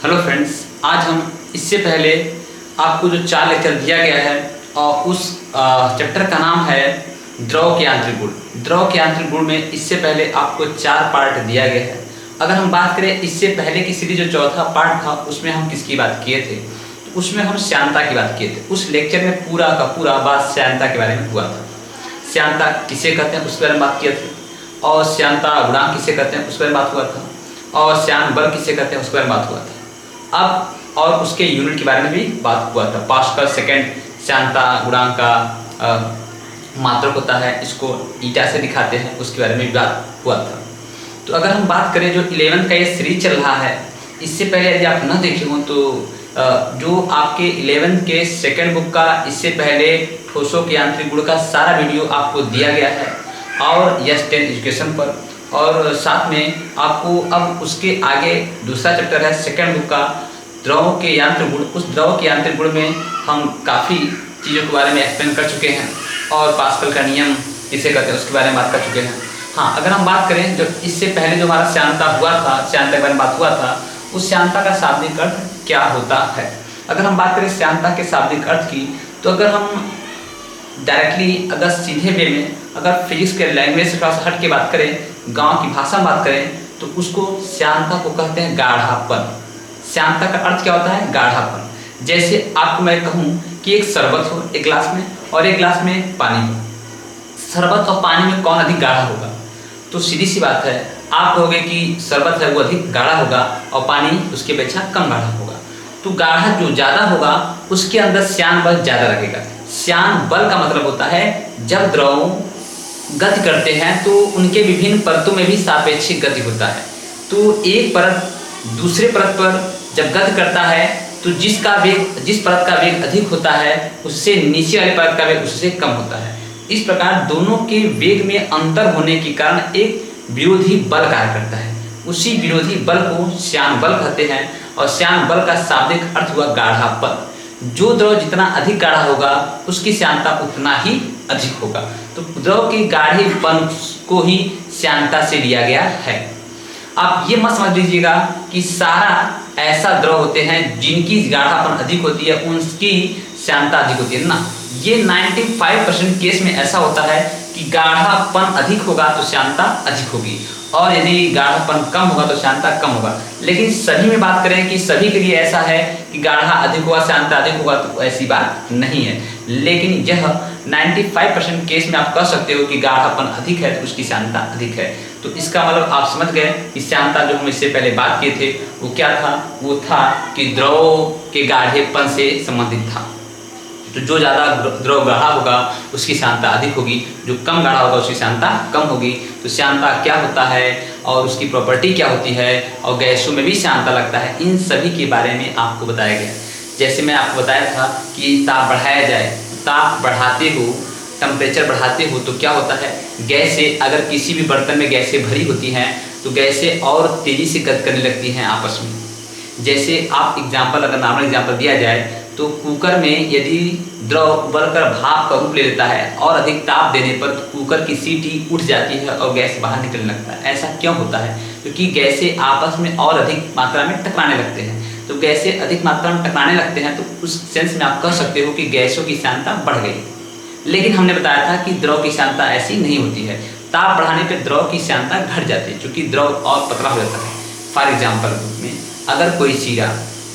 Hello friends, आज हम इससे पहले आपको जो 4 लेक्चर दिया गया है और उस चैप्टर का नाम है द्रव के यांत्रिक गुण। द्रव के यांत्रिक गुण में इससे पहले आपको 4 पार्ट दिया गया है। अगर हम बात करें इससे पहले की सीरीज जो चौथा पार्ट था उसमें हम किसकी बात किए थे, तो उसमें हम श्यानता की बात किए थे। उस लेक्चर में पूरा का पूरा बात श्यानता के बारे में हुआ था। श्यानता किसे कहते हैं उसके बारे में बात किए थे, और श्यानता गुणांक किसे कहते हैं उसके बारे में बात हुआ था, और श्यान बल किसे कहते हैं उसके बारे में बात हुआ था। अब और उसके यूनिट के बारे में भी बात हुआ था। पास्कल सेकेंड श्यानता गुणांक का मात्रक होता है, इसको ईटा से दिखाते हैं, उसके बारे में भी बात हुआ था। तो अगर हम बात करें जो 11th का ये सीरीज चल रहा है, इससे पहले यदि आप न देखे हों तो जो आपके 11th के सेकेंड बुक का इससे पहले ठोसों के यांत्रिक गुण का सारा वीडियो आपको दिया गया है और यस 10 एजुकेशन पर, और साथ में आपको अब उसके आगे दूसरा चैप्टर है सेकेंड बुक का द्रव के यांत्रिक गुण। उस द्रव के यांत्रिक गुण में हम काफ़ी चीज़ों के बारे में एक्सप्लेन कर चुके हैं और पास्कल का नियम किसे कहते हैं उसके बारे में बात कर चुके हैं। हाँ, अगर हम बात करें जो इससे पहले जो हमारा श्यानता हुआ था, श्यानता के बारे में बात हुआ था, उस श्यानता का शाब्दिक अर्थ क्या होता है। अगर हम बात करें श्यानता के शाब्दिक अर्थ की, तो अगर हम डायरेक्टली अगर सीधे वे में अगर फिजिक्स के लैंग्वेज से थोड़ा सा हट के बात करें, गांव की भाषा में बात करें, तो उसको श्यानता को कहते हैं गाढ़ापन। श्यानता का अर्थ क्या होता है? गाढ़ापन। जैसे आपको मैं कहूँ कि एक शरबत हो एक गिलास में और एक गिलास में पानी हो, शरबत और पानी में कौन अधिक गाढ़ा होगा? तो सीधी सी बात है, आप कहोगे कि शरबत है वो अधिक गाढ़ा होगा और पानी उसके अपेक्षा कम गाढ़ा होगा। तो गाढ़ा जो ज़्यादा होगा उसके अंदर श्यान बल ज़्यादा लगेगा। श्यान बल का मतलब होता है जब द्रव गति करते हैं तो उनके विभिन्न परतों में भी सापेक्षिक गति होता है। तो एक परत दूसरे परत पर जब गति करता है तो जिस परत का वेग अधिक होता है उससे नीचे वाले परत का वेग उससे कम होता है। इस प्रकार दोनों के वेग में अंतर होने के कारण एक विरोधी बल कार्य करता है। उसी विरोधी बल को श्यान बल कहते हैं और श्यान बल का शाब्दिक अर्थ हुआ गाढ़ापन। जो द्रव जितना अधिक गाढ़ा होगा उसकी श्यानता उतना ही अधिक होगा। तो द्रव के गाढ़ेपन को ही श्यानता से लिया गया है। आप ये मत समझ लीजिएगा कि सारा ऐसा द्रव होते हैं जिनकी गाढ़ापन अधिक होती है उनकी श्यानता अधिक होती है ना। ये 95% केस में ऐसा होता है कि गाढ़ापन अधिक होगा तो श्यानता अधिक होगी, और यदि गाढ़ापन कम होगा तो श्यानता कम होगा। लेकिन सभी में बात करें कि सभी के लिए ऐसा है कि गाढ़ा अधिक होगा श्यानता अधिक होगा, तो ऐसी बात नहीं है। लेकिन यह 95% केस में आप कह सकते हो कि गाढ़ापन अधिक है तो उसकी श्यानता अधिक है। तो इसका मतलब आप समझ गए कि श्यानता जो हम इससे पहले बात किए थे वो क्या था? वो था कि द्रव के गाढ़ेपन से संबंधित था। तो जो ज़्यादा द्रव गाढ़ा होगा उसकी श्यानता अधिक होगी, जो कम गाढ़ा होगा उसकी श्यानता कम होगी। तो श्यानता क्या होता है और उसकी प्रॉपर्टी क्या होती है, और गैसों में भी श्यानता लगता है, इन सभी के बारे में आपको बताया गया। जैसे मैं आपको बताया था कि ताप बढ़ाया जाए, ताप बढ़ाते हो, टेम्परेचर बढ़ाते हो तो क्या होता है, गैसें अगर किसी भी बर्तन में गैसें भरी होती हैं तो गैसें और तेज़ी से गति करने लगती हैं आपस में। जैसे आप एग्जाम्पल, अगर नॉर्मल एग्जाम्पल दिया जाए तो कुकर में यदि द्रव उबलकर भाप का रूप ले लेता है और अधिक ताप देने पर कुकर की सीटी उठ जाती है और गैस बाहर निकलने लगता है। ऐसा क्यों होता है? क्योंकि गैसें आपस में और अधिक मात्रा में टकराने लगते हैं। तो गैसें अधिक मात्रा में टकराने लगते हैं तो उस सेंस में आप कह सकते हो कि गैसों की श्यानता बढ़ गई। लेकिन हमने बताया था कि द्रव की श्यानता ऐसी नहीं होती है। ताप बढ़ाने पर द्रव की श्यानता घट जाती है क्योंकि द्रव और पतला हो जाता है। फॉर एग्जाम्पल में अगर कोई शीरा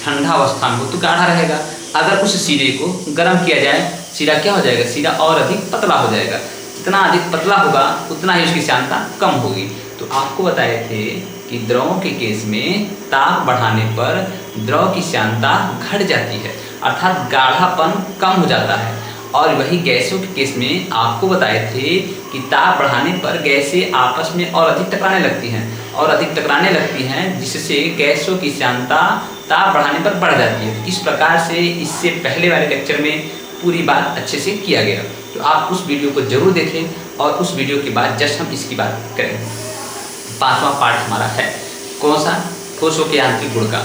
ठंडा अवस्था में हो तो गाढ़ा रहेगा, अगर उस शीरे को गर्म किया जाए शीरा क्या हो जाएगा? शीरा और अधिक पतला हो जाएगा। जितना अधिक पतला होगा उतना ही उसकी श्यानता कम होगी। तो आपको बताए थे कि द्रवों के केस में ताप बढ़ाने पर द्रव की श्यानता घट जाती है, अर्थात गाढ़ापन कम हो जाता है। और वही गैसों के केस में आपको बताए थे कि ताप बढ़ाने पर गैसें आपस में और अधिक टकराने लगती हैं और अधिक टकराने लगती हैं जिससे गैसों की श्यानता ताप बढ़ाने पर बढ़ जाती है। इस प्रकार से इससे पहले वाले लेक्चर में पूरी बात अच्छे से किया गया। तो आप उस वीडियो को जरूर देखें और उस वीडियो के बाद जस्ट हम इसकी बात करें। 5वां पार्ट हमारा है कौन सा? ठोसों के यांत्रिक गुण का,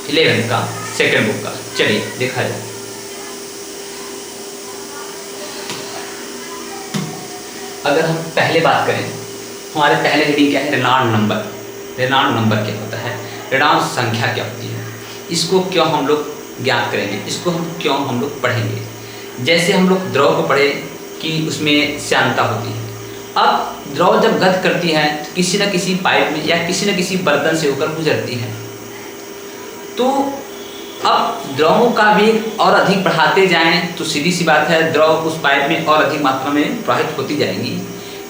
11th का सेकेंड बुक का। चलिए देखा जाए। अगर हम पहले बात करें, हमारे पहले हेडिंग क्या है? Reynold number. रेनॉल्ड नंबर क्या होता है? रेनॉल्ड संख्या क्या होती है? इसको क्यों हम लोग ज्ञात करेंगे, इसको क्यों हम लोग पढ़ेंगे। जैसे हम लोग द्रव को पढ़े कि उसमें श्यानता होती है। अब द्रव जब गति करती है तो किसी न किसी पाइप में या किसी न किसी बर्तन से होकर गुजरती है। तो अब द्रवों का वेग और अधिक बढ़ाते जाएं तो सीधी सी बात है द्रव उस पाइप में और अधिक मात्रा में प्रवाहित होती जाएंगी।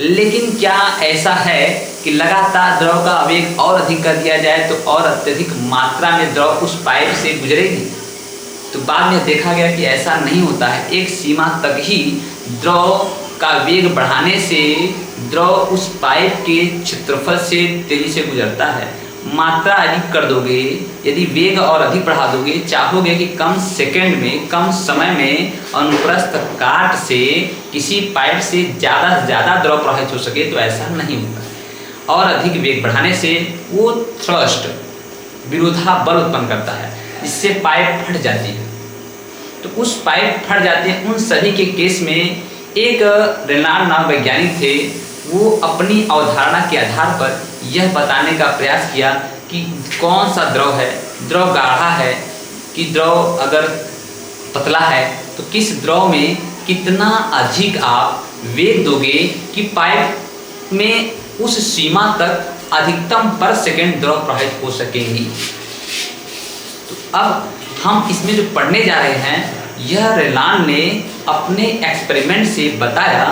लेकिन क्या ऐसा है कि लगातार द्रव का वेग और अधिक कर दिया जाए तो और अत्यधिक मात्रा में द्रव उस पाइप से गुजरेगी? तो बाद में देखा गया कि ऐसा नहीं होता है। एक सीमा तक ही द्रव का वेग बढ़ाने से द्रव उस पाइप के क्षेत्रफल से तेजी से गुजरता है। मात्रा अधिक कर दोगे, यदि वेग और अधिक बढ़ा दोगे, चाहोगे कि कम सेकंड में, कम समय में अनुप्रस्थ काट से किसी पाइप से ज़्यादा द्रव प्रवाहित हो सके, तो ऐसा नहीं होता। और अधिक वेग बढ़ाने से वो थ्रस्ट विरोधा बल उत्पन्न करता है, जिससे पाइप फट जाती है। तो उस पाइप फट जाते हैं उन सभी के केस में एक रेनाल्ड नाम वैज्ञानिक थे, वो अपनी अवधारणा के आधार पर यह बताने का प्रयास किया कि कौन सा द्रव है, द्रव गाढ़ा है कि द्रव अगर पतला है, तो किस द्रव में कितना अधिक आप वेग दोगे कि पाइप में उस सीमा तक अधिकतम पर सेकंड द्रव प्रवाहित हो सकेंगी। तो अब हम इसमें जो पढ़ने जा रहे हैं, यह रेनाल्ड ने अपने एक्सपेरिमेंट से बताया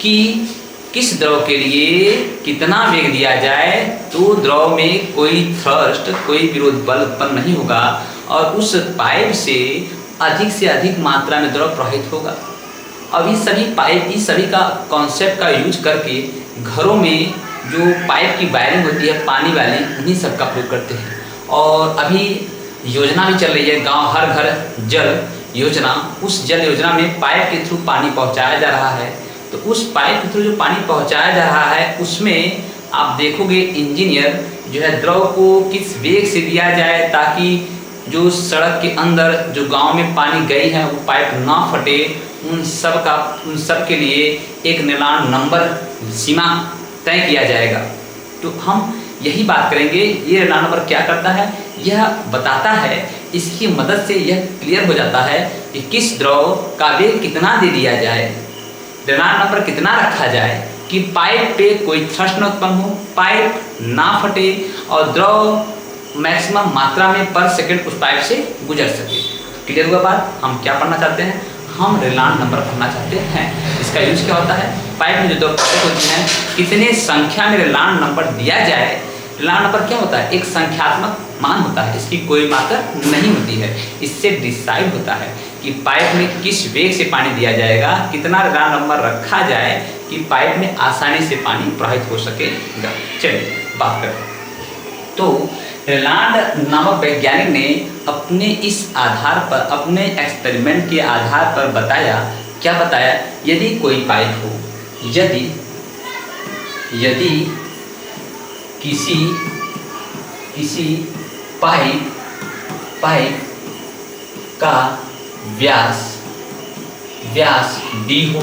कि किस द्रव के लिए कितना वेग दिया जाए तो द्रव में कोई थ्रस्ट, कोई विरोध बल उत्पन्न नहीं होगा और उस पाइप से अधिक मात्रा में द्रव प्रवाहित होगा। अब इस सभी का कॉन्सेप्ट का यूज करके घरों में जो पाइप की वायरिंग होती है पानी वाली, उन्हीं सब का प्रयोग करते हैं। और अभी योजना भी चल रही है गांव हर घर जल योजना। उस जल योजना में पाइप के थ्रू पानी पहुंचाया जा रहा है। तो उस पाइप के थ्रू जो पानी पहुंचाया जा रहा है, उसमें आप देखोगे इंजीनियर जो है द्रव को किस वेग से दिया जाए ताकि जो सड़क के अंदर जो गांव में पानी गई है वो पाइप ना फटे। उन सब के लिए एक रेनाल्ड नंबर सीमा तय किया जाएगा। तो हम यही बात करेंगे, ये रेनाल्ड नंबर क्या करता है, यह बताता है। इसकी मदद से यह क्लियर हो जाता है कि किस द्रव का वेग कितना दे दिया जाए, रेनाल्ड नंबर कितना रखा जाए कि पाइप पे कोई थ्रस्ट न उत्पन्न हो, पाइप ना फटे और द्रव मैक्सिमम मात्रा में पर सेकंड उस पाइप से गुजर सके। क्लियर हुआ बात? हम क्या पढ़ना चाहते हैं, हम रेनाल्ड नंबर पढ़ना चाहते हैं। इसका यूज क्या होता है, पाइप में जो द्रव प्रवाहित होती हैं कितने संख्या में रेनाल्ड नंबर दिया जाए। रेनाल्ड नंबर क्या होता है, एक संख्यात्मक मान होता है, इसकी कोई मात्रा नहीं होती है। इससे डिसाइड होता है कि पाइप में किस वेग से पानी दिया जाएगा, कितना रेनाल्ड नंबर रखा जाए कि पाइप में आसानी से पानी प्रवाहित हो सकेगा। चलिए बात करें। तो रेनाल्ड नामक वैज्ञानिक ने अपने इस आधार पर, अपने एक्सपेरिमेंट के आधार पर बताया, क्या बताया, यदि कोई पाइप हो, यदि किसी पाइप का व्यास d हो,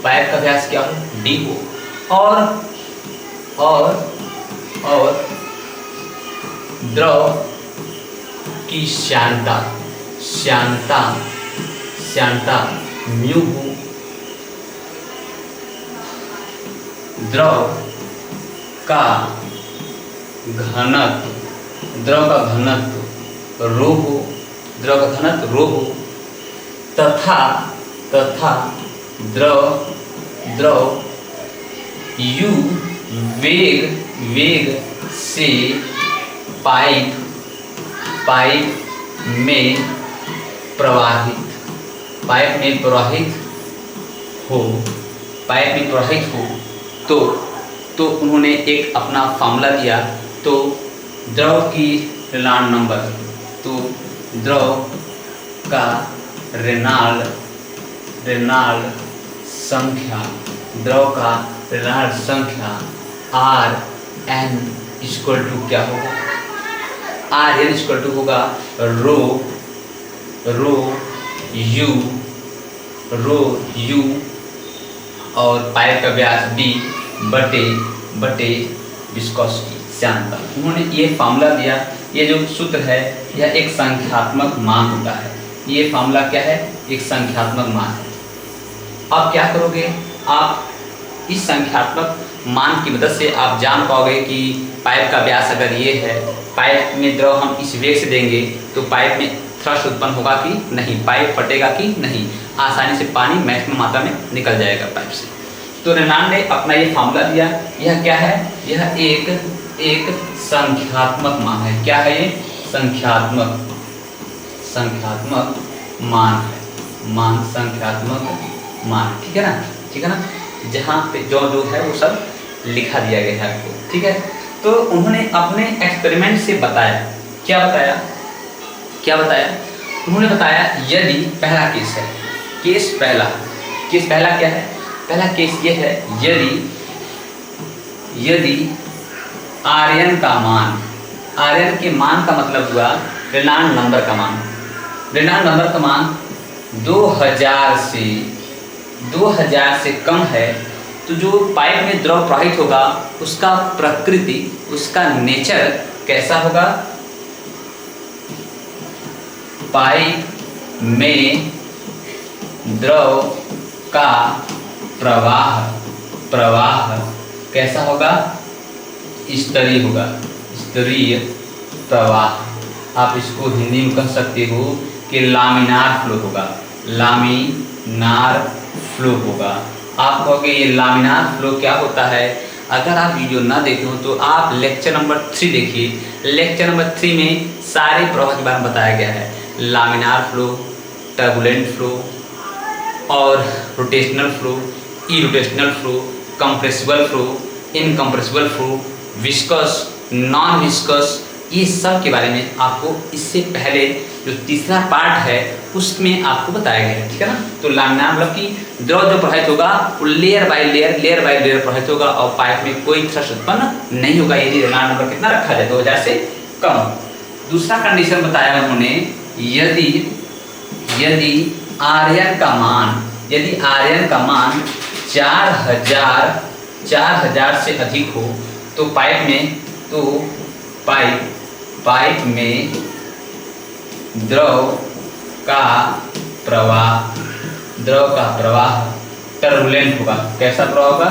पाइप का व्यास क्या हो, d हो, और द्रव की श्यानता म्यू हो, द्रव का घनत्व रो हो, तथा द्रव u वेग से पाइप में प्रवाहित हो तो उन्होंने एक अपना फार्मूला दिया। तो द्रव की रेनाल्ड नंबर, तो द्रव का रेनाल्ड संख्या, Rn इक्वल टू क्या होगा, Rn इक्वल टू होगा रो u और पाइप का व्यास d बटे विस्कोसिटी, श्यानता। उन्होंने ये फार्मूला दिया ये जो सूत्र है यह एक संख्यात्मक मान होता है। ये फॉर्मूला क्या है? एक संख्यात्मक मान है। अब क्या करोगे, आप इस संख्यात्मक मान की मदद से आप जान पाओगे कि पाइप का व्यास अगर ये है, पाइप में द्रव हम इस वेग से देंगे तो पाइप में थ्रस्ट उत्पन्न होगा कि नहीं, पाइप फटेगा कि नहीं, आसानी से पानी मैक्सिमम मात्रा में निकल जाएगा पाइप से। तो रेनाल्ड ने अपना ये फार्मूला दिया। यह क्या है? यह एक संख्यात्मक मान है। क्या है ये? संख्यात्मक मान है। संख्यात्मक मान, ठीक है ना? ठीक है ना? जहाँ पे जो है वो सब लिखा दिया गया है आपको, ठीक है। तो उन्होंने अपने एक्सपेरिमेंट से बताया, क्या बताया? उन्होंने बताया यदि पहला केस है, केस पहला क्या है? पहला केस ये है, यदि आर्यन का मान, आर्यन के मान का मतलब हुआ रेनॉल्ड्स नंबर का मान। रेनॉल्ड्स नंबर का मान 2000 से कम है तो जो पाइप में द्रव प्रवाहित होगा उसका प्रकृति, उसका नेचर कैसा होगा? पाइप में द्रव का प्रवाह कैसा होगा? स्तरीय होगा, स्तरीय प्रवाह। आप इसको हिंदी में कह सकते हो कि लामिनार फ्लो होगा, लामिनार फ्लो होगा। आप कहोगे ये लामिनार फ्लो क्या होता है? अगर आप वीडियो ना देखे हो तो आप लेक्चर नंबर 3 देखिए। लेक्चर नंबर 3 में सारे प्रवाह के बारे में बताया गया है। लामिनार फ्लो, टर्बुलेंट फ्लो और rotational flow, irrotational flow, compressible flow, incompressible flow, viscous, non viscous, ये सब के बारे में आपको इससे पहले जो तीसरा पार्ट है उसमें आपको बताया गया है, ठीक है ना। तो लामिनार मतलब कि द्रव जो प्रवाहित होगा वो लेयर बाय लेयर प्रवाहित होगा और पाइप में कोई थ्रस्ट उत्पन्न नहीं होगा यदि रेनॉल्ड्स नंबर कितना रखा जाए, 2000 से कम। दूसरा कंडीशन बताया उन्होंने, यदि आर्यन का मान 4000 से अधिक हो तो पाइप में द्रव का प्रवाह टर्बुलेंट होगा। कैसा प्रवाह होगा?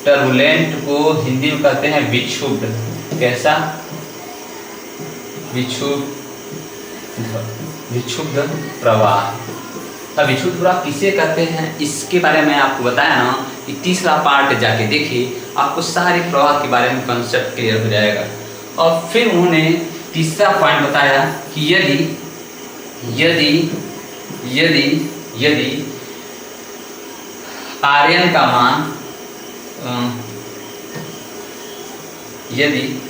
टर्बुलेंट को हिंदी में कहते हैं विक्षुब्ध। कैसा? विक्षुब्ध प्रवाह। अब विक्षुब्ध प्रवाह किसे कहते हैं इसके बारे में आपको बताया ना, कि तीसरा पार्ट जाके देखिए, आपको सारे प्रवाह के बारे में कंसेप्ट क्लियर हो जाएगा। और फिर उन्होंने तीसरा पॉइंट बताया कि यदि आर्यन का मान यदि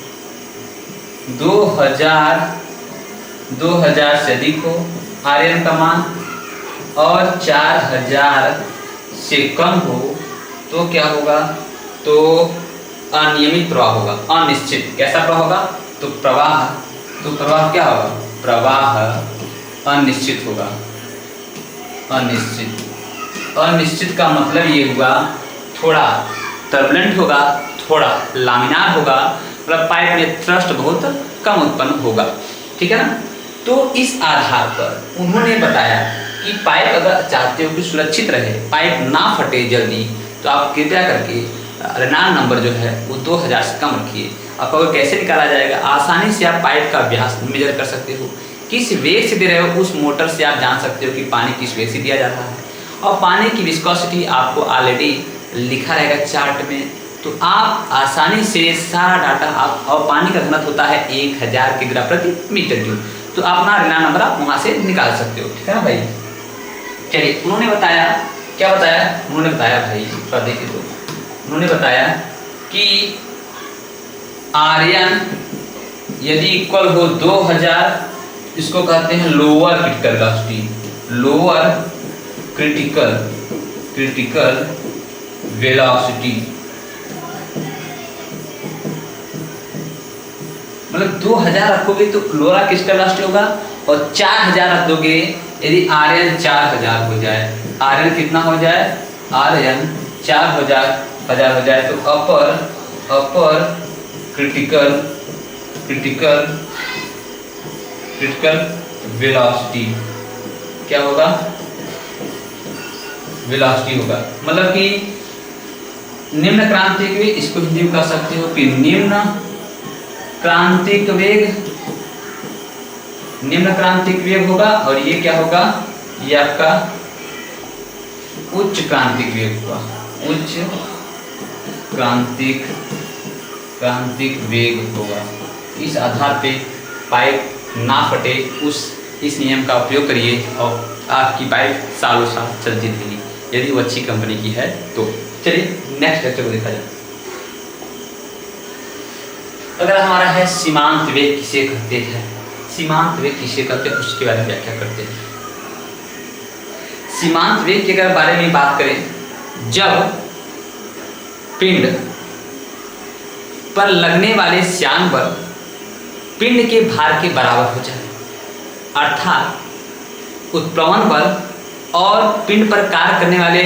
2000 से अधिक हो आर्यन का मान और 4000 से कम हो तो क्या होगा? तो अनियमित प्रवाह होगा, अनिश्चित। कैसा प्रवाह होगा? तो प्रवाह क्या होगा? प्रवाह अनिश्चित होगा। अनिश्चित का मतलब ये हुआ थोड़ा टर्बुलेंट होगा, थोड़ा लामिनार होगा, मतलब पाइप में थ्रस्ट बहुत कम उत्पन्न होगा, ठीक है ना। तो इस आधार पर उन्होंने बताया कि पाइप अगर चाहते हो कि सुरक्षित रहे, पाइप ना फटे जल्दी, तो आप कृपया करके रेनॉल्ड्स नंबर जो है वो 2000 से कम रखिए। आपको कैसे निकाला जाएगा? आसानी से आप पाइप का व्यास मेजर कर सकते हो, किस वेग से दे रहे हो उस मोटर से आप जान सकते हो कि पानी किस वेग से दिया जा रहा है। और पानी की विस्कोसिटी आपको ऑलरेडी लिखा रहेगा चार्ट में, तो आप आसानी से सारा डाटा आप, और पानी का घनत्व होता है 1000 किग्रा प्रति मीटर क्यूब, तो आप अपना रेनॉल्ड्स नंबर आप वहाँ से निकाल सकते हो, ठीक है ना भाई। चलिए, उन्होंने बताया, क्या बताया? उन्होंने बताया भाई, देखिए तो उन्होंने बताया कि आर्यन यदि इक्वल हो 2000, इसको कहते हैं lower critical velocity, lower critical velocity, मतलब 2000 रखोगे तो लोअर क्रिटिकल वेलोसिटी होगा, और 4000 रख दोगे यदि आर्यन 4000 हो जाए, आर्यन कितना हो जाए? आर्यन 4000 हो जाए तो अपर क्रिटिकल क्रिटिकल वेलोसिटी क्या होगा, वेलोसिटी होगा। मतलब कि निम्न क्रांतिक वेग, इसको हिंदी में कह सकते हो कि निम्न क्रांतिक वेग होगा। और ये क्या होगा, ये आपका उच्च क्रांतिक वेग होगा, उच्च क्रांतिक वेग होगा। इस आधार पे पाइप ना फटे, इस नियम का उपयोग करिए और आपकी पाइप सालों साल चलती रहेगी, यदि वो अच्छी कंपनी की है तो। चलिए नेक्स्ट लेक्चर को देखा जाए। अगर हमारा है सीमांत वेग किसे कहते हैं, सीमांत वेग किसे कहते हैं उसके बारे में व्याख्या करते हैं। सीमांत वेग के अगर बारे में बात करें, जब पिंड पर लगने वाले श्यान बल पिंड के भार के बराबर हो जाए, अर्थात उत्प्लवन बल और पिंड पर कार्य करने वाले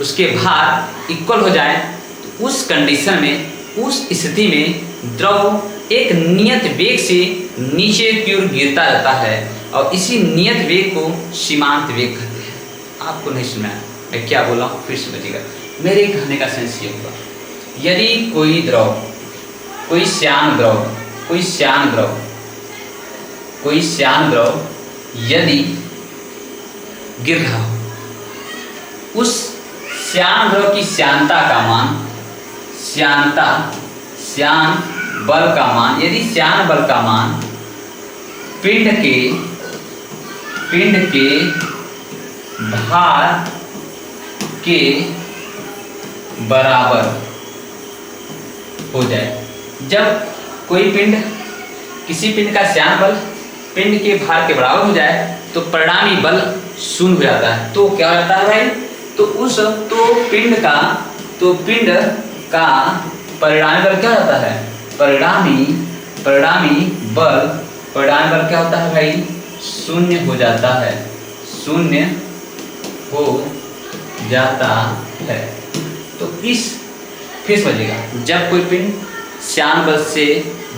उसके भार इक्वल हो जाए, तो उस कंडीशन में, उस स्थिति में द्रव एक नियत वेग से नीचे की ओर गिरता रहता है और इसी नियत वेग को सीमांत वेग कहते हैं। आपको नहीं सुना है, मैं क्या बोला हूँ फिर समझिएगा। मेरे कहने का सेंस ये होगा, यदि कोई द्रव, कोई श्यान द्रव यदि गिर रहा हो, उस श्यान द्रव की श्यानता का मान, श्यान बल का मान, यदि श्यान बल का मान पिंड के भार के बराबर हो जाए, जब कोई किसी पिंड का श्यान बल पिंड के भार के बराबर हो जाए तो परिणामी बल शून्य हो जाता है। तो क्या होता है भाई, तो पिंड का परिणामी बल क्या होता है, परिणामी बल क्या होता है भाई, शून्य हो जाता है, शून्य हो जाता है। तो इस फिर समझिएगा, जब कोई पिंड श्यान बल से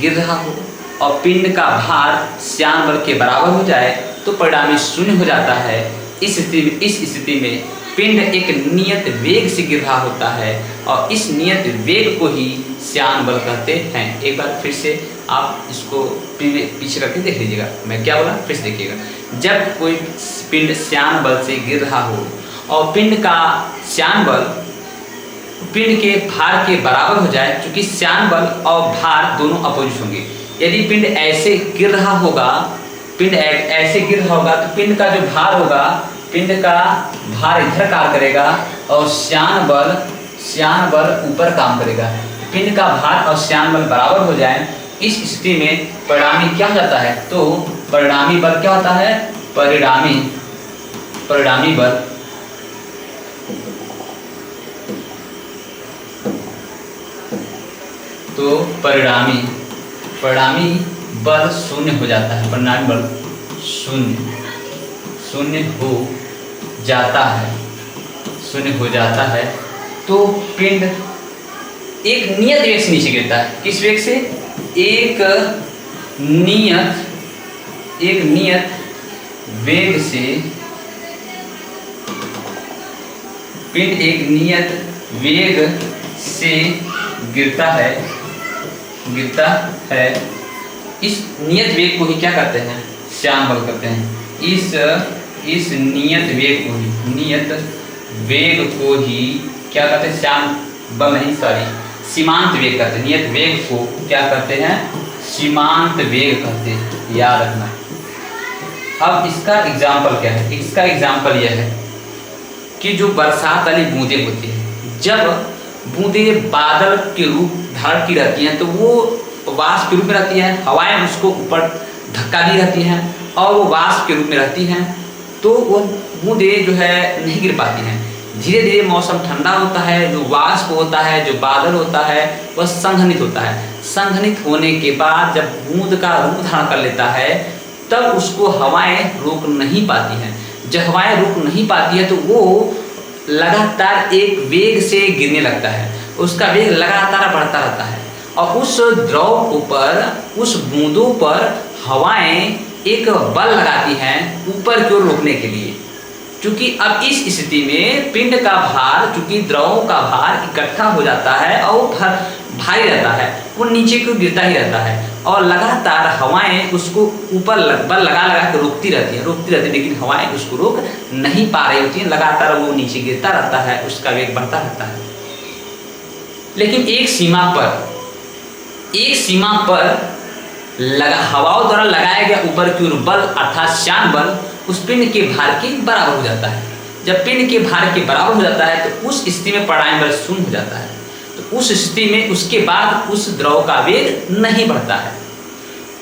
गिर रहा हो और पिंड का भार श्यान बल के बराबर हो जाए तो परिणामी शून्य हो जाता है। इस स्थिति में पिंड एक नियत वेग से गिर रहा होता है और इस नियत वेग को ही श्यान बल कहते हैं। एक बार फिर से आप इसको पीछे करके देख लीजिएगा, मैं क्या बोला फिर से देखिएगा। जब कोई पिंड श्यान बल से गिर रहा हो और पिंड का श्यान बल पिंड के भार के बराबर हो जाए, क्योंकि श्यान बल और भार दोनों अपोजिट होंगे। यदि पिंड ऐसे गिर रहा होगा, तो पिंड का जो भार होगा, पिंड का भार इधर कार्य करेगा और श्यान बल ऊपर काम करेगा। पिंड का भार और श्यान बल बराबर हो जाए, इस स्थिति में परिणामी क्या हो जाता है, तो परिणामी बल क्या होता है, परिणामी बल तो परिणामी बल शून्य हो जाता है, परिणामी बल शून्य हो जाता है। तो पिंड एक नियत वेग से नीचे गिरता है। किस वेग से, एक नियत वेग से पिंड एक नियत वेग से गिरता है। इस नियत वेग को ही क्या करते हैं, श्यान बल करते हैं। इस नियत वेग को ही क्या करते हैं, श्यान बल नहीं, सॉरी, सीमांत वेग कहते हैं। नियत वेग को क्या करते हैं, सीमांत वेग कहते हैं, याद रखना। अब इसका एग्जाम्पल क्या है, इसका एग्जाम्पल यह है कि जो बरसात वाली बूंदें होती है, जब बूंदें बादल के रूप धारण की रहती हैं तो वो वाष्प के रूप में रहती हैं, हवाएं उसको ऊपर धक्का दी रहती हैं और वो वाष्प के रूप में रहती हैं, तो वो बूंदें जो है नहीं गिर पाती हैं। धीरे धीरे मौसम ठंडा होता है, जो वाष्प होता है, जो बादल होता है, वह संघनित होता है। संघनित होने के बाद जब बूंद का रूप धारण कर लेता है तब उसको हवाएं रोक नहीं पाती हैं। जब हवाएं रोक नहीं पाती है तो वो लगातार एक वेग से गिरने लगता है, उसका वेग लगातार बढ़ता रहता है और उस द्रव ऊपर, उस बूंदों पर हवाएं एक बल लगाती हैं ऊपर की ओर रोकने के लिए। क्योंकि अब इस स्थिति में पिंड का भार, चूंकि द्रवों का भार इकट्ठा हो जाता है और वो भारी रहता है, वो नीचे को गिरता ही रहता है और लगातार हवाएं उसको ऊपर बल लगा लगा के रोकती रहती है, लेकिन हवाएं उसको रोक नहीं पा रही होती हैं, लगातार वो नीचे गिरता रहता है, उसका वेग बढ़ता रहता है। लेकिन एक सीमा पर हवाओं द्वारा लगाया गया ऊपर की ओर बल अर्थात श्यान बल उस पिंड के भार के बराबर हो जाता है। जब पिंड के भार के बराबर हो जाता है तो उस स्थिति में परिणामी बल शून्य हो जाता है। तो उस स्थिति में उसके बाद उस द्रव का वेग नहीं बढ़ता है।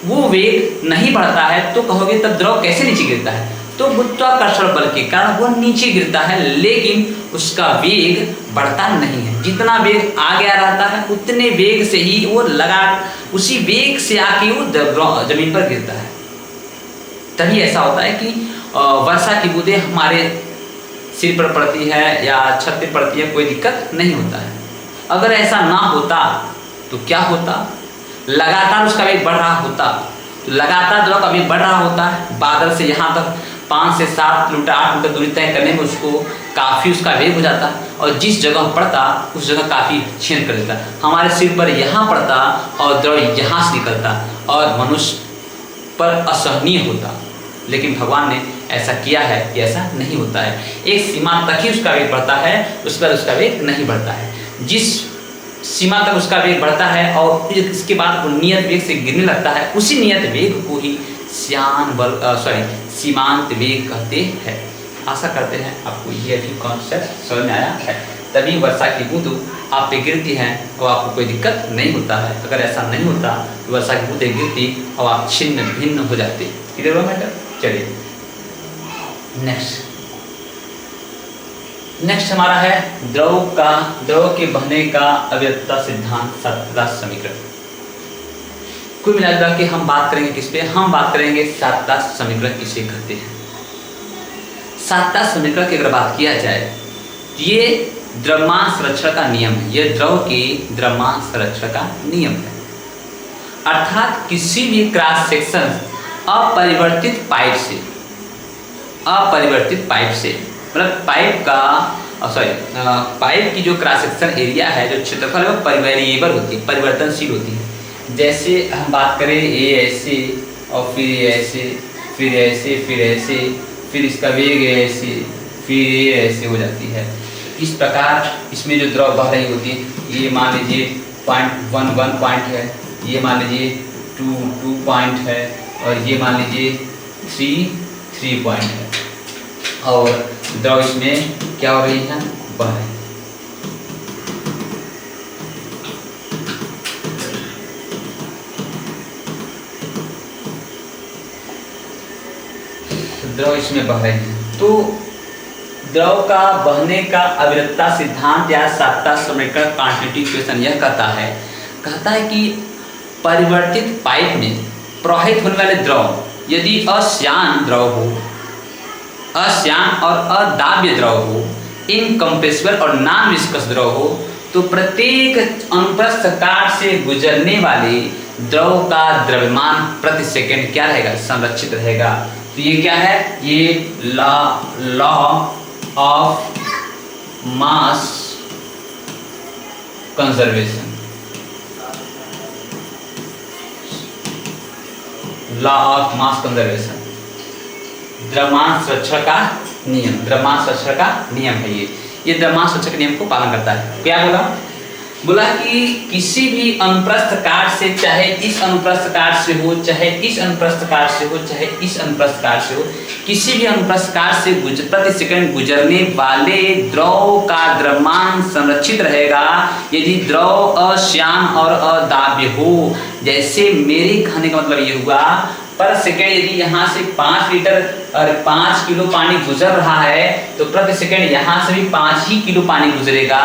वो वेग नहीं बढ़ता है तो कहोगे तब द्रव कैसे नीचे गिरता है? तो गुरुत्वाकर्षण बल के कारण वो नीचे गिरता है, लेकिन उसका वेग बढ़ता नहीं है। जितना वेग आ गया रहता है उतने वेग से ही वो उसी वेग से आके वो जमीन पर गिरता है। तभी ऐसा होता है कि वर्षा की बूंदें हमारे सिर पर पड़ती है या छत पर पड़ती है, कोई दिक्कत नहीं होता है। अगर ऐसा ना होता तो क्या होता? लगातार उसका वेग बढ़ रहा होता, तो लगातार द्रव का वेग बढ़ रहा होता है। बादल से यहाँ तक 5 से 7 किलोमीटर 8 किलोमीटर दूरी तय करने में उसको काफ़ी उसका वेग हो जाता, और जिस जगह पड़ता उस जगह काफ़ी छेद कर देता। हमारे सिर पर यहाँ पड़ता और द्रव यहाँ से निकलता और मनुष्य पर असहनीय होता। लेकिन भगवान ने ऐसा किया है कि ऐसा नहीं होता है। एक सीमा तक ही उसका वेग बढ़ता है, उसके बाद उसका वेग नहीं बढ़ता है। जिस सीमा तक उसका वेग बढ़ता है और इसके बाद वो नियत वेग से गिरने लगता है, उसी नियत वेग को ही सीमांत वेग कहते हैं। आशा करते हैं आपको ये भी कॉन्सेप्ट समझ में आया है। तभी वर्षा की बूंदें आप पे गिरती हैं और आपको कोई दिक्कत नहीं होता है। अगर ऐसा नहीं होता तो वर्षा की बूंदें गिरती और आप छिन्न भिन्न हो जाते। क्लियर हुआ मैटर? चलिए नेक्स्ट हमारा है द्रव के बहने का अव्यक्तता सिद्धांत, सातता समीकरण। कुल मिलाकर के हम बात करेंगे किस पे? हम बात करेंगे सातता समीकरण किसे कहते हैं। सातता समीकरण की अगर बात किया जाए तो ये द्रव्यमान संरक्षण का नियम है। ये द्रव के द्रव्यमान संरक्षण का नियम है। अर्थात किसी भी क्रॉस सेक्शन अपरिवर्तित पाइप से मतलब पाइप की जो क्रॉस सेक्शन एरिया है, जो क्षेत्रफल है, वो वेरिएबल होती है, परिवर्तनशील होती है। जैसे हम बात करें ये ऐसे और फिर ये ऐसे, फिर ऐसे, फिर ऐसे, फिर इसका वेग ऐसे, फिर ये ऐसे हो जाती है। इस प्रकार इसमें जो द्रव बह रही होती है, ये मान लीजिए 0.11 पॉइंट है, ये मान लीजिए 2 पॉइंट है, और ये मान लीजिए 3 पॉइंट है, और द्रव इसमें क्या हो रही है? बह रही है। द्रव इसमें बह रहे हैं। तो द्रव का बहने का अविरतता सिद्धांत या सातता समीकरण क्वांटिटी इक्वेशन यह कहता है कि परिवर्तित पाइप में प्रवाहित होने वाले द्रव यदि अश्यान और अदाब्य द्रव हो, इनकम्प्रेसिबल और नॉन विस्कस द्रव हो, तो प्रत्येक अनुप्रस्थ काट से गुजरने वाले द्रव का द्रव्यमान प्रति सेकंड क्या रहेगा? संरक्षित रहेगा। तो ये क्या है? ये law of mass conservation, law of mass conservation, द्रव्यमान संरक्षण का नियम, द्रव्यमान संरक्षण का नियम है। ये द्रव्यमान संरक्षण के नियम को पालन करता है। क्या बोला कि किसी भी अनुप्रस्थ काट से, चाहे इस अनुप्रस्थ काट से हो, चाहे इस अनुप्रस्थ काट से हो, चाहे इस अनुप्रस्थ काट से हो, किसी भी अनुप्रस्थ काट से प्रति सेकंड गुजरने वाले द्रव का द्रव्यमान संरक्षित रहेगा यदि द्रव अश्यान और अदाब्य हो। जैसे मेरे कहने का मतलब ये हुआ, पर सेकंड यदि यहाँ से 5 लीटर और 5 किलो पानी गुजर रहा है तो प्रति सेकंड यहाँ से भी 5 ही किलो पानी गुजरेगा,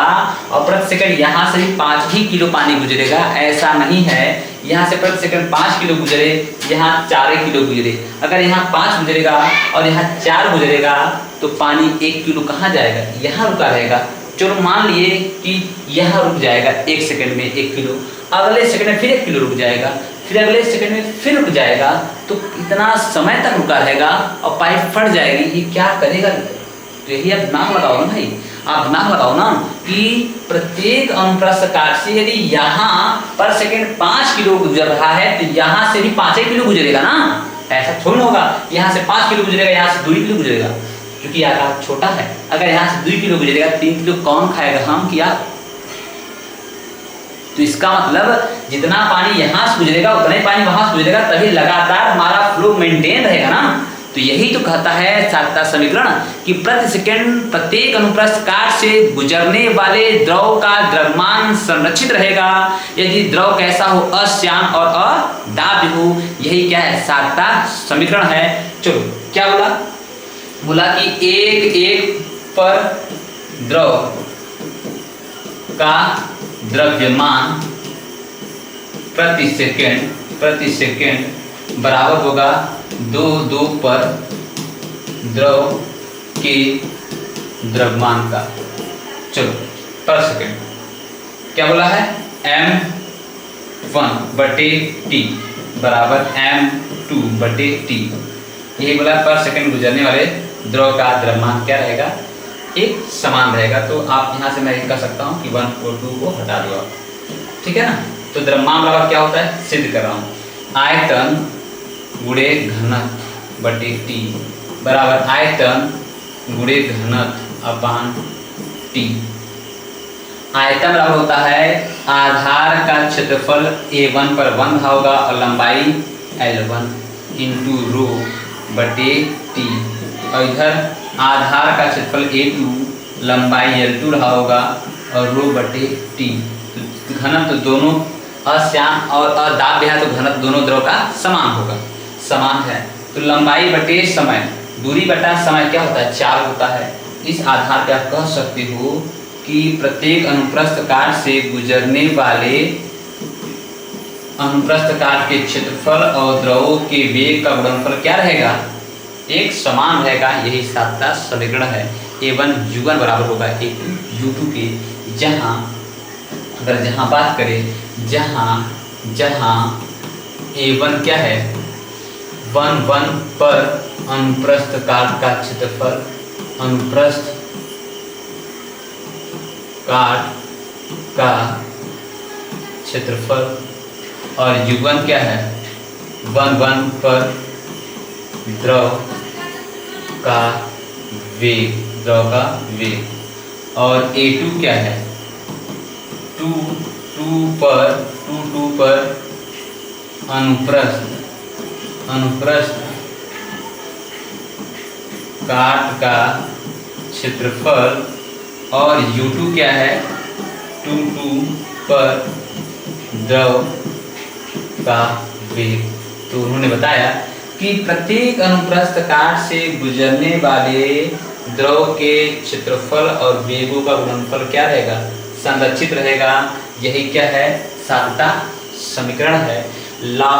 और प्रति सेकंड यहाँ से भी 5 ही किलो पानी गुजरेगा। ऐसा नहीं है यहाँ से प्रति सेकंड 5 किलो गुजरे, यहाँ 4 किलो गुजरे। अगर यहाँ 5 गुजरेगा और यहाँ 4 गुजरेगा तो पानी 1 किलो कहाँ जाएगा? यहाँ रुका रहेगा। चलो मान लिए कि यहाँ रुक जाएगा 1 सेकंड में 1 किलो, अगले सेकंड में फिर 1 किलो रुक जाएगा, फिर अगले सेकंड में फिर रुक जाएगा, तो इतना समय तक रुका रहेगा और पाइप फट जाएगी, ये क्या करेगा? तो यही आप दिमाग लगाओ ना भाई, आप दिमाग लगाओ ना कि प्रत्येक अनुप्रस्थ काट से यदि यहाँ पर सेकंड 5 किलो गुजर रहा है तो यहाँ से भी 5 किलो गुजरेगा ना, ऐसा थोड़ी होगा यहाँ से 5 किलो गुजरेगा, यहाँ से 2 किलो गुजरेगा, क्योंकि आकार छोटा है। अगर यहाँ से 2 किलो गुजरेगा 3 किलो कौन खाएगा, हम कि आप? तो इसका मतलब जितना पानी यहाँ से गुजरेगा उतना ही पानी वहां से गुजरेगा, तभी लगातार हमारा फ्लो मेंटेन रहेगा ना। तो यही तो कहता है सातवां समीकरण कि प्रति सेकंड प्रत्येक अनुप्रस्थ काट से गुजरने वाले द्रव का द्रव्यमान संरक्षित रहेगा यदि द्रव कैसा हो, अश्यान और अदाब्य हो। यही क्या है? सातवां समीकरण है। चलो क्या बोला? बोला कि एक पर द्रव का द्रव्यमान प्रति सेकंड बराबर होगा 2 पर द्रव के द्रव्यमान का। चलो पर सेकंड क्या बोला है? m1/t बराबर m2/t। यही बोला पर सेकंड गुजरने वाले द्रव का द्रव्यमान क्या रहेगा? एक समान रहेगा। तो आप यहाँ से मैं कह सकता हूँ कि 1 और 2 को हटा दो आप, ठीक है ना। तो द्रव्यमान बराबर क्या होता है? सिद्ध कर रहा हूँ, आयतन गुणे घनत्व बटे टी बराबर आयतन गुणे घनत्व अपान टी। आयतन बराबर होता है आधार का क्षेत्रफल A1 पर 1 होगा और लंबाई L1 इंटू रो बटे टी, और इधर आधार का क्षेत्रफल A2 लंबाई L2 रहा होगा और रो बटे टी। तो घनत्व तो दोनों अश्यान और अदाब्य है, तो घनत्व दोनों द्रव का समान होगा, समान है। तो लंबाई बटे समय, दूरी बटा समय क्या होता है? 4 होता है। इस आधार पर आप कह सकते हो कि प्रत्येक अनुप्रस्थ काट से गुजरने वाले अनुप्रस्थ काट के क्षेत्रफल और द्रवों के वेग का गुणनफल क्या रहेगा? एक समान रहेगा। यही सातवां समीकरण है। A1 U1 बराबर होगा A2 U2 के, जहाँ अगर जहाँ बात करें जहाँ A1 क्या है? 1 पर अनुप्रस्थ काट का क्षेत्रफल, अनुप्रस्थ काट का क्षेत्रफल, और U1 क्या है? 1 पर द्रव का वेग, और A2 क्या है? 2 पर अनुप्रस्थ काट का क्षेत्रफल, और U2 क्या है? 2 पर द्रव का वेग। तो उन्होंने बताया कि प्रत्येक अनुप्रस्थ काट से गुजरने वाले द्रव के क्षेत्रफल और वेगों का गुणनफल क्या रहेगा? संरक्षित रहेगा। यही क्या है? सातवां समीकरण है। Law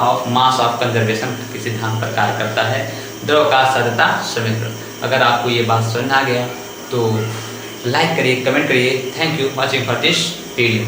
of mass of conservation के सिद्धांत पर कार्य करता है द्रव का सातवां समीकरण। अगर आपको ये बात समझ आ गया तो लाइक करिए, कमेंट करिए। Thank you watching for this video.